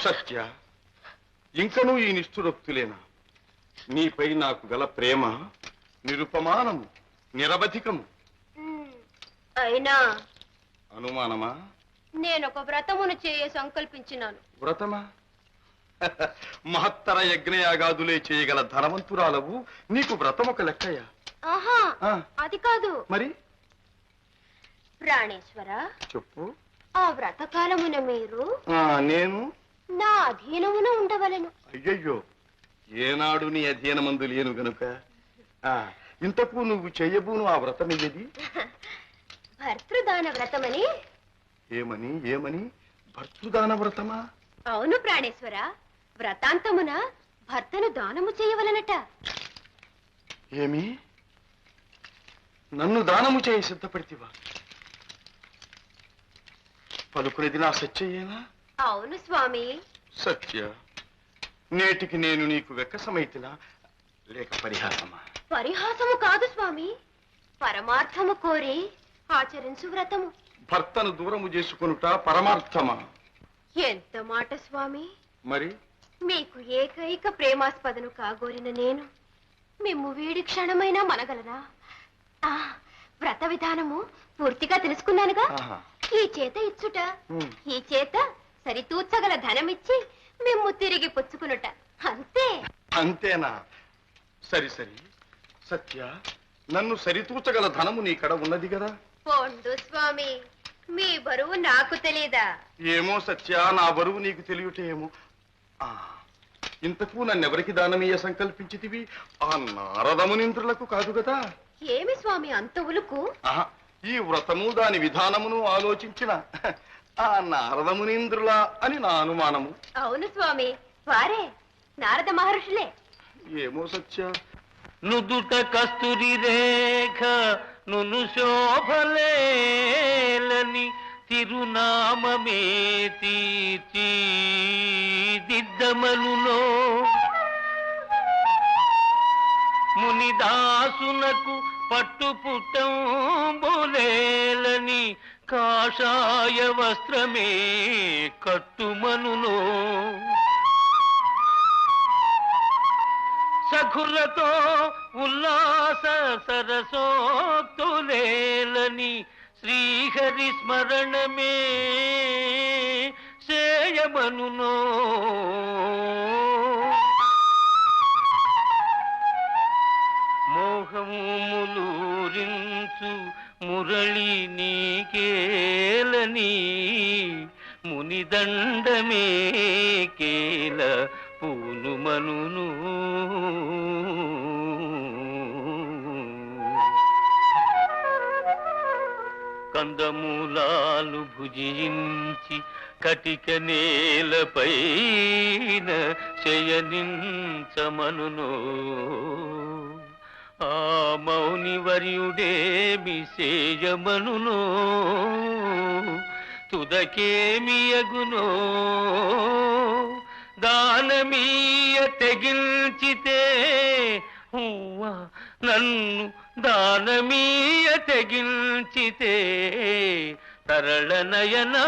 సత్య, ఇంకనూ ఈ నిష్ఠురొక్తులేనా? నీపై నాకు గల ప్రేమ నిరుపమానము, నిరవధికము. అయినా అనుమానమా? నేనొక వ్రతమును చేయ సంకల్పించినాను. వ్రతమా? మహత్తర యజ్ఞయాగాదులే చేయగల ధనవంతురాలవు, నీకు వ్రతం ఒక లెక్కయ్యా? ఆహా, అది కాదు. మరి ప్రాణేశ్వర, చెప్పు. ఆ వ్రతకాలమున మీరు నేను నా అధీనమున ఉండవలెను. అయ్యయ్యో, ఏనాడు నీ అధీనమందు లేను గనుక. ఇంతకు నువ్వు చెయ్యబూను ఆ వ్రతం ఏది? భర్తృదాన వ్రతమని. ఏమని ఏమని? భర్తృదాన వ్రతమా? అవును ప్రాణేశ్వర, వ్రతాంతమున భర్తను దానము చేయవలనట. ఏమి? నన్ను దానము చేయ సిద్ధపడితివా? పలుకునేది నా సత్యయేనా? అవును స్వామి. సత్య, నేటికి నేను నీకు వెక్కసమైతినా లేక పరిహాసమా? పరిహాసము కాదు స్వామి, పరమార్థము కోరి ఆచరించు వ్రతము. భర్తను దూరము చేసుకొనుట పరమార్థమా? ఎంత మాట స్వామి! మరి మీకు ఏకైక ప్రేమాస్పదను కాగోరిన నేను మిమ్ము వీడి క్షణమైనా మనగలనా? వ్రత విధానము పూర్తిగా తెలుసుకున్నానుగా. ఈ చేత ఇచ్చుట, ఈ చేత సరితూచగల ధనమిచ్చి మిమ్ము తిరిగి పుచ్చుకునుట, అంతే. అంతేనా? సరి సరి. సత్య, నన్ను సరితూచగల ధనము నీ కడ ఉన్నది కదా. పోండు స్వామి, మీ బరువు నాకు తెలీదా? ఏమో సత్య, నా బరువు నీకు తెలియటేమో. ఇంతకు నన్నెవరికి దానమీయ సంకల్పించితివి? ఆ నారదమునింద్రులకు కాదు కదా. ఏమి స్వామి అంత ఉలుకు? ఈ వ్రతము దాని విధానమును ఆలోచించిన ఆ నారదమునింద్రులా అని నా అనుమానము. అవును స్వామి, వారే నారద మహర్షులే. ఏమో సత్య. నుదుట కస్తూరి రేఖ నును శోభలేలని తిరునామమే తీర్చిదిద్దమనులో మునిదాసునకు పట్టుపుట్టంబులేలని కాషాయ వస్త్రమే కట్టుమనులో సఖులతో ఉల్లాస సరసోక్తులేలని శ్రీహరి స్మరణమే చేయమనునో మోహములూరించు మురళి నీకేలని మునిదండమే కేల పూనుమనును కందమూలాలు భుజించి కటిక నేలపైన శయనించమనును ఆ మౌనివర్యుడేమి సేయమనునో తుదకేమియగునో దానమీయ తెగిల్చితే నన్ను దానమీయ తెగిల్చితే తరళ నయనా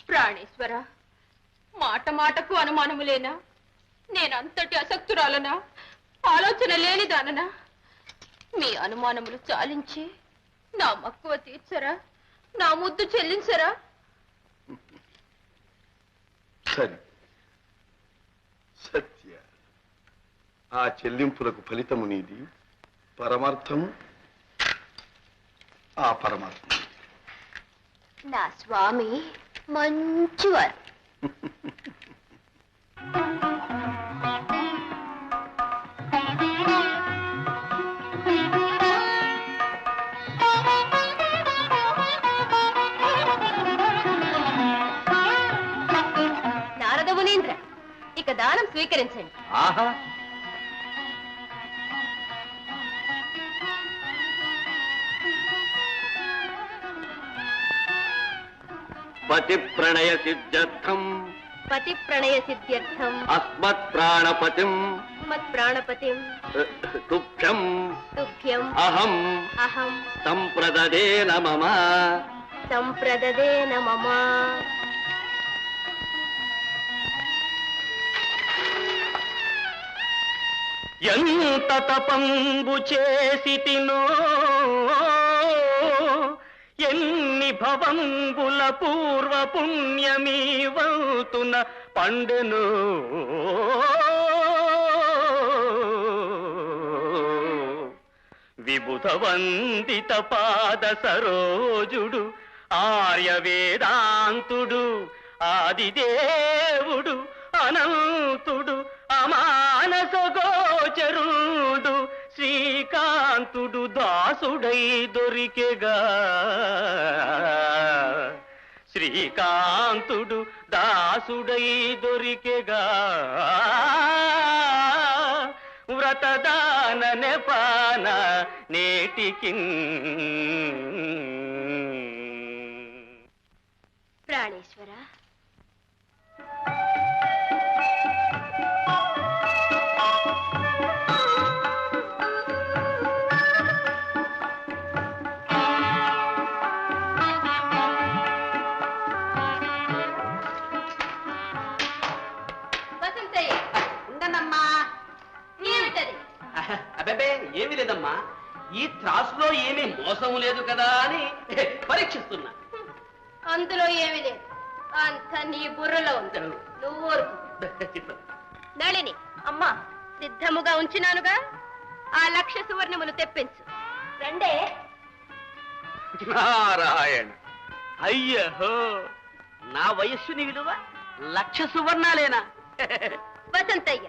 ప్రాణేశ్వర, మాట మాటకు అనుమానములేనా? నేనంతటి అసక్తురాలనా? ఆలోచన లేనిదాననా? మీ అనుమానములు చాలించి నా మక్కువ తీర్చరా? నా ముద్దు చెల్లించరా? సరి సత్య, ఆ చెల్లింపులకు ఫలితము నీది, పరమార్థము ఆ పరమాత్మ. నా స్వామి మంచివారు. స్వీకరించండి. ఆహా, పతి ప్రణయ సిద్ధ్యర్థం పతి ప్రణయ సిద్ధ్యర్థం అస్మత్ ప్రాణపతిం మత్ ప్రాణపతిం తుభ్యం తుభ్యం అహం అహం సంప్రదదేన మమ. సంప్రదదేన మమ. ఎంత తపంబు చేసితినో, ఎన్ని భవంబుల పూర్వ పుణ్యమీవంతున పండెను. విబుధ వందిత పాద సరోజుడు, ఆర్య వేదాంతుడు, ఆదిదేవుడు, అనంతుడు, అమానస గోచరుడు, శ్రీకాంతుడు దాసుడై దొరికెగా. శ్రీకాంతుడు దాసుడై దొరికెగా. వ్రతదాన నెపాన నేటికి. ప్రాణేశ్వర, వసంతయ్య ఉండనమ్మా. ఏమిటది? అబ్బే ఏమీ లేదమ్మా, ఈ త్రాసులో ఏమీ మోసం లేదు కదా అని పరీక్షిస్తున్నా. అందులో ఏమీ లేదు, అంత నీ బుర్రలో ఉంది. నువ్వు ఊరుకు. నళిని, అమ్మా సిద్ధముగా ఉంచినానుగా, ఆ 1,00,000 సువర్ణములు తెప్పించు. రండే. నారాయణ. అయ్యహో, నా వయస్సుని విలువ 1,00,000 సువర్ణాలేనా? వసంతయ్య,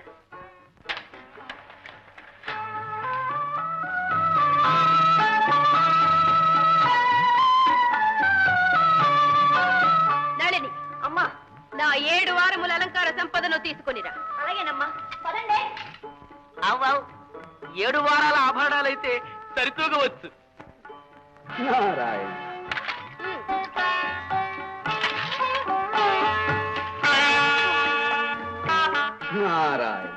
నళిని, అమ్మా నా 7 వారముల అలంకార సంపదను తీసుకునిరా. అలాగేనమ్మా, పదండి. అవ్వవు, 7 వారాల ఆభరణాలైతే సరితూగవచ్చు. నారాయణ. నారాయణ.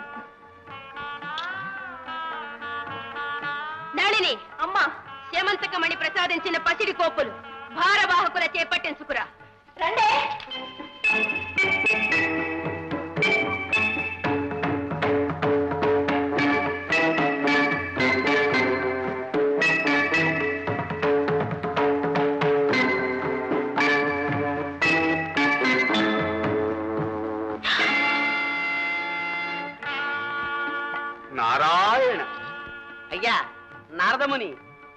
నళిని, అమ్మా సేమంతకమణి ప్రసాదించిన పసిడి కోపులు భారవాహకుల చేపట్టించుకురా. రండే. నారాయణ. అయ్యా నారదముని,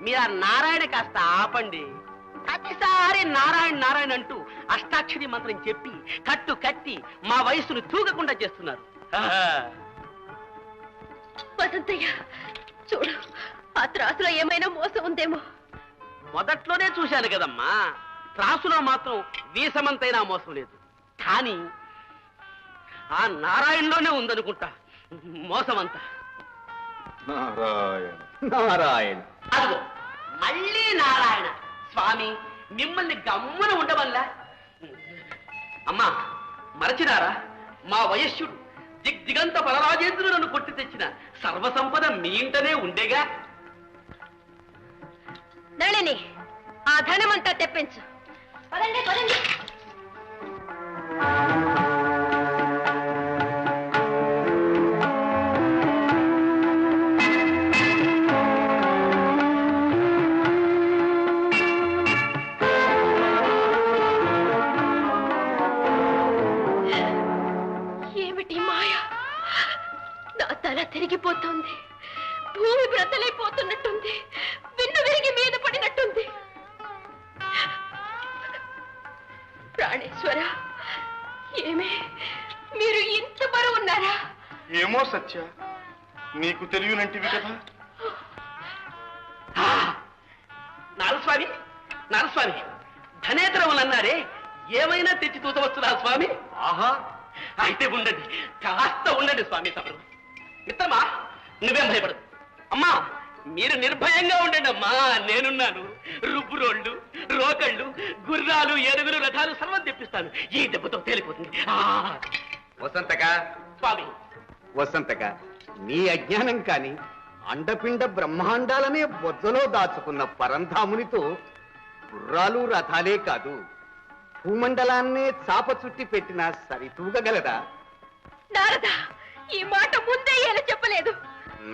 మీరు ఆ నారాయణ కాస్త ఆపండి. ప్రతిసారి నారాయణ నారాయణ అంటూ అష్టాక్షరి మంత్రం చెప్పి కట్టు కట్టి మా వయస్సును తూగకుండా చేస్తున్నారు. వసంతయ్య చూడు, ఆ త్రాసులో ఏమైనా మోసం ఉందేమో. మొదట్లోనే చూశాను కదమ్మా, త్రాసులో మాత్రం వీసమంతైనా మోసం లేదు. కానీ ఆ నారాయణలోనే ఉందనుకుంటా మోసం అంతా. నారాయణ. నారాయణ. అదిగో మళ్ళీ నారాయణ. స్వామి, మిమ్మల్ని గమ్మున ఉండవల్లా. అమ్మా మరచినారా, మా వయస్సుడు దిగ్దిగంత బలరాజేంద్రులను కొట్టి తెచ్చిన సర్వసంపద మీ ఇంటనే ఉండేగా. నళిని, ఆ ధనమంతా తెప్పించు. పదండి పదండి. తల తిరిగిపోతుంది, భూమి బ్రతలైపోతున్నట్టుంది, విన్ను విరిగి మీద పడినట్టుంది. ప్రాణేశ్వర, ఏమే మీరు ఇంత బరువు ఉన్నారా? ఏమో సత్య, నీకు తెలియనంటివి కదా. నారస్వామి, నారస్వామి, ధనేతరములన్నారే, ఏమైనా తెచ్చి తూచవచ్చురా స్వామి? ఆహా, అయితే ఉండండి, కాస్త ఉండండి స్వామి తమరు. మిత్రమా, నువ్వేం భయపడదు. అమ్మా, మీరు నిర్భయంగా ఉండండి అమ్మా, నేనున్నాను. రుబ్బురోళ్ళు, రోకళ్ళు, గుర్రాలు, ఏనుగులు, రథాలు సర్వం తెప్పిస్తాను. ఈ దెబ్బతో తేలిపోతుంది. వసంతక, స్వామి, వసంతక, నీ అజ్ఞానం కాని అండపిండ బ్రహ్మాండాలనే బొజ్జలో దాచుకున్న పరంధామునితో గుర్రాలు రథాలే కాదు, భూమండలాన్నే చాప చుట్టి పెట్టినా సరితూగగలదా? నారద, ఈ మాట ముందే ఎలా చెప్పలేదు?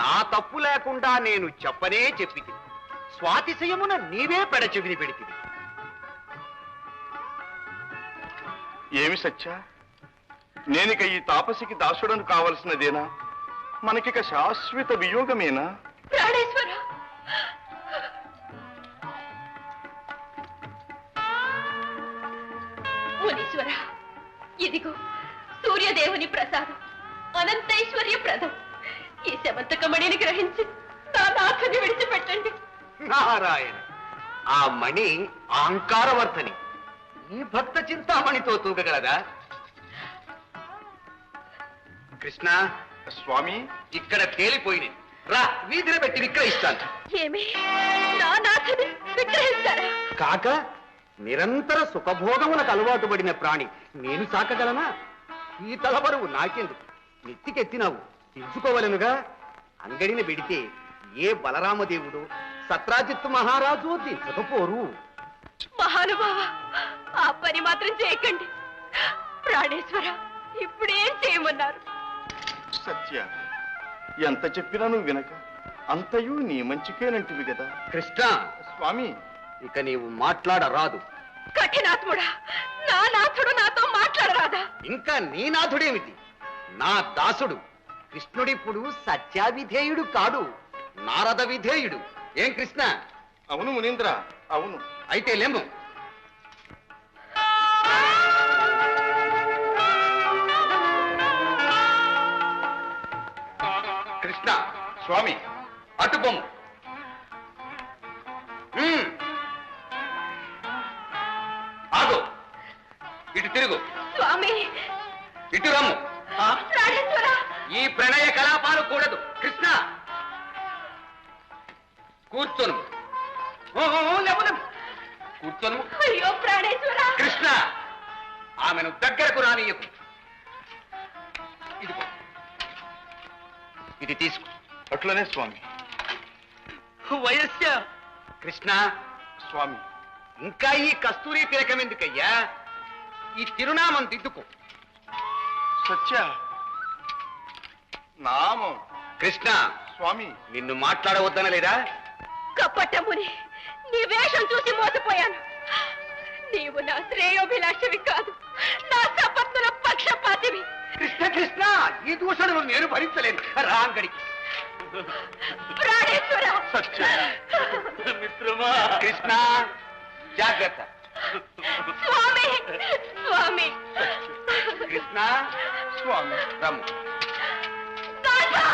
నా తప్పు లేకుండా నేను చెప్పనే చెప్పితి. స్వాతిశయమున నీవే పెడచెవిని పెడితివి. ఏమి సత్య, నేనిక ఈ తాపసికి దాసుడను కావలసినదేనా? మనకిక శాశ్వత వియోగమేనా? ప్రాణేశ్వర, మునీశ్వర, ఇదిగో సూర్యదేవుని ప్రసాదం, అనంతైశ్వర్య ప్రదం. ఈ శమంతకమణిని గ్రహించి నా నాథని విడిచిపెట్టండి. నారాయణ, ఆ మణి అహంకారవర్ధని. ఈ భక్త చింతామణితో తూగగలదా? కృష్ణ, స్వామి, ఇక్కడ తేలిపోయింది. రా, వీధిని పెట్టి విక్రయిస్తాను. ఏమి, నా నాథని విగ్రహిస్తారా? కాక నిరంతర సుఖభోగములకు అలవాటు పడిన ప్రాణి నేను సాకగలనా? ఈ తలబరువు నాకెందుకు? నెత్తికెత్తినావు, తెలుసుకోవలనుగా. అంగడిని పెడితే ఏ బలరామదేవుడు, సత్రాజిత్తు మహారాజు దించకపోరు. మహానుభావ, ఆ పని మాత్రం చేయకండి. ప్రాణేశ్వర, ఇప్పుడేం చేయమన్నారు? సత్య, ఎంత చెప్పినా నువ్వు వినక అంతయు నీ మంచికేనంటివి కదా. కృష్ణ, స్వామి, ఇక నీవు మాట్లాడరాదు. కఠినాత్ముడా, నా నాథుడు నాతో మాట్లాడరాదా? ఇంకా నీ నాథుడేమిటి? నా దాసుడు కృష్ణుడిప్పుడు సత్యావిధేయుడు కాడు, నారద విధేయుడు. ఏం కృష్ణ? అవును మునీంద్ర, అవును. అయితే లేము. కృష్ణ, స్వామి, అటుపొమ్ము. ఆగు, ఇటు తిరుగు, స్వామి, ఇటు రమ్ము. ప్రాణేశ్వర, ఈ ప్రణయ కలాపాలు కూడదు. కృష్ణ, కూర్చొను. కూర్చొను. అయ్యో ప్రాణేశ్వర. కృష్ణ, ఆమెను దగ్గరకు రానియకు. ఇదిగో, ఇది తీసుకో. అట్లనే స్వామి. వయస్య. కృష్ణ, స్వామి, ఇంకా ఈ కస్తూరి తిలకం ఎందుకయ్యా? ఈ తిరునామం దిద్దుకో. సత్య, నామం. కృష్ణ, స్వామి, నిన్ను మాట్లాడవద్దనలేదా? కపటముని, నీ వేషం చూసి మోసపోయాను. నీవు నా శ్రేయోభిలాషవి కాదు, నా సపత్నుల పక్షపాతివి. కృష్ణ, కృష్ణ, ఈ దూషణను నేను భరించలేను. రాంగడికి. ప్రాణేశ్వర. సత్య, మిత్రమా. కృష్ణ, జాగ్రత్త. స్వామి, స్వామి. కృష్ణ, స్వామి, రమ్ము. నాథా,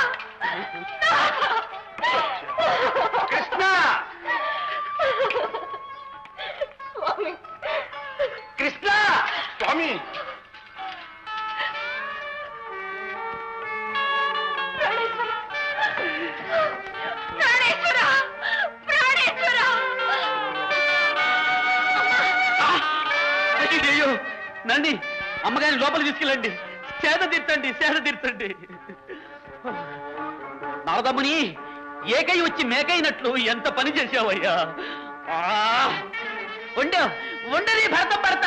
నాథా. కృష్ణ, స్వామి, కృష్ణ, స్వామి. ప్రాణేశ్వర, ప్రాణేశ్వర, ప్రాణేశ్వర. అయ్యో, నంది, అమ్మగారిని లోపలికి తీసుకెళ్ళండి. సేద తీర్చండి, సేద తీర్చండి. నారదముని, ఏకై వచ్చి మేకైనట్లు ఎంత పని చేశావయ్యా! వండని భర్త భర్త